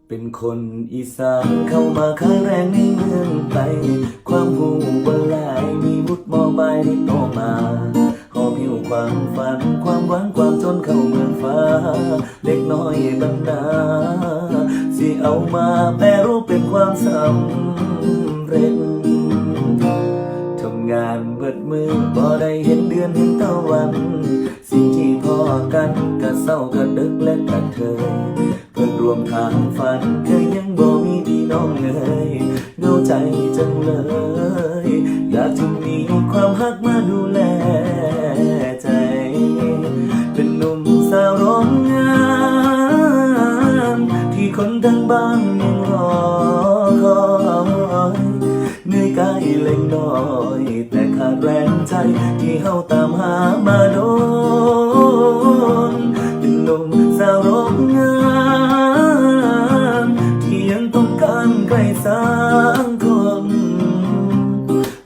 เป็นคนอีสานเข้ามาค้าแรงในเมืองไทยความหูบนลายมีวุฒิมอใบที่โตมาหอบหิวความฝันความหวังความจนเข้าเมืองฟ้าเล็กน้อยบรรดาสิเอามาแปรรูปเป็นความสำเร็จทำงานเบิดมือบ่ได้เห็นเดือนเห็นตะวันสิ่งที่พอกันกะเศร้ากะดึกและกะเทยเพื่อนรวมทางฝันเคยยังบ่มีพี่น้องเลยเหงาใจจังเลยอยากจะมีความฮักมาดูแลใจเป็นหนุ่มสาวโรงงานที่คนทั้งบ้านยังรอคอยเหนื่อยกายเล็กน้อยแต่ขาดแรงใจที่เฮาตามหามาโดนเป็นหนุ่มสาวโรงงานที่ยังต้องการใครสักคน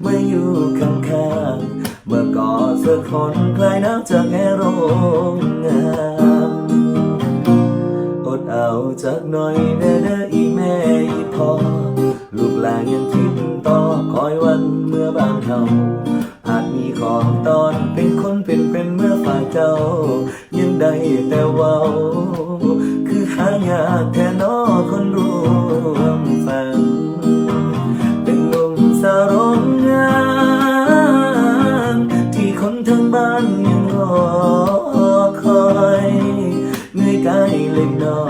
มาอยู่ข้างๆมาก่อสักคนคลายหนาวจากแอร์โรงงานอดเอาจากหน่อยเด้ออีแม่อีพ่อลูกหลานยังคิดต่อคอยวันเมื่อบางเฮาอาจมีของตอนเป็นคนเป็นเมื่อฝ่ายเจ้ายังได้แต่เว้าคือหายากแค่นอคนรวมฝันเป็นหนุ่มสาวโรงงานที่คนทั้งบ้านยังรอคอยเหนื่อยกายเล็กน้อ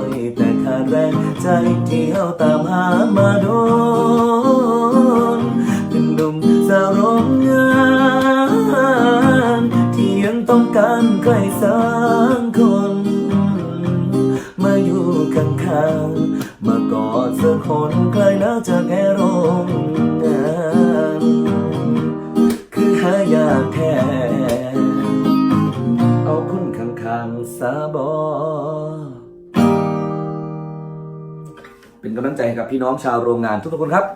ยแต่ขาดแรงใจที่เฮาตามหามาโดนเป็นหนุ่มสาวโรงงานที่ยังต้องการใครสักคนมาอยู่ข้างๆมากอดสักคนใครแล้วจากแอร์โรงงานคือหายากแท้เอาคนข้างๆสาบอเป็นกำลังใจให้กับพี่น้องชาวโรงงานทุกๆคนครับ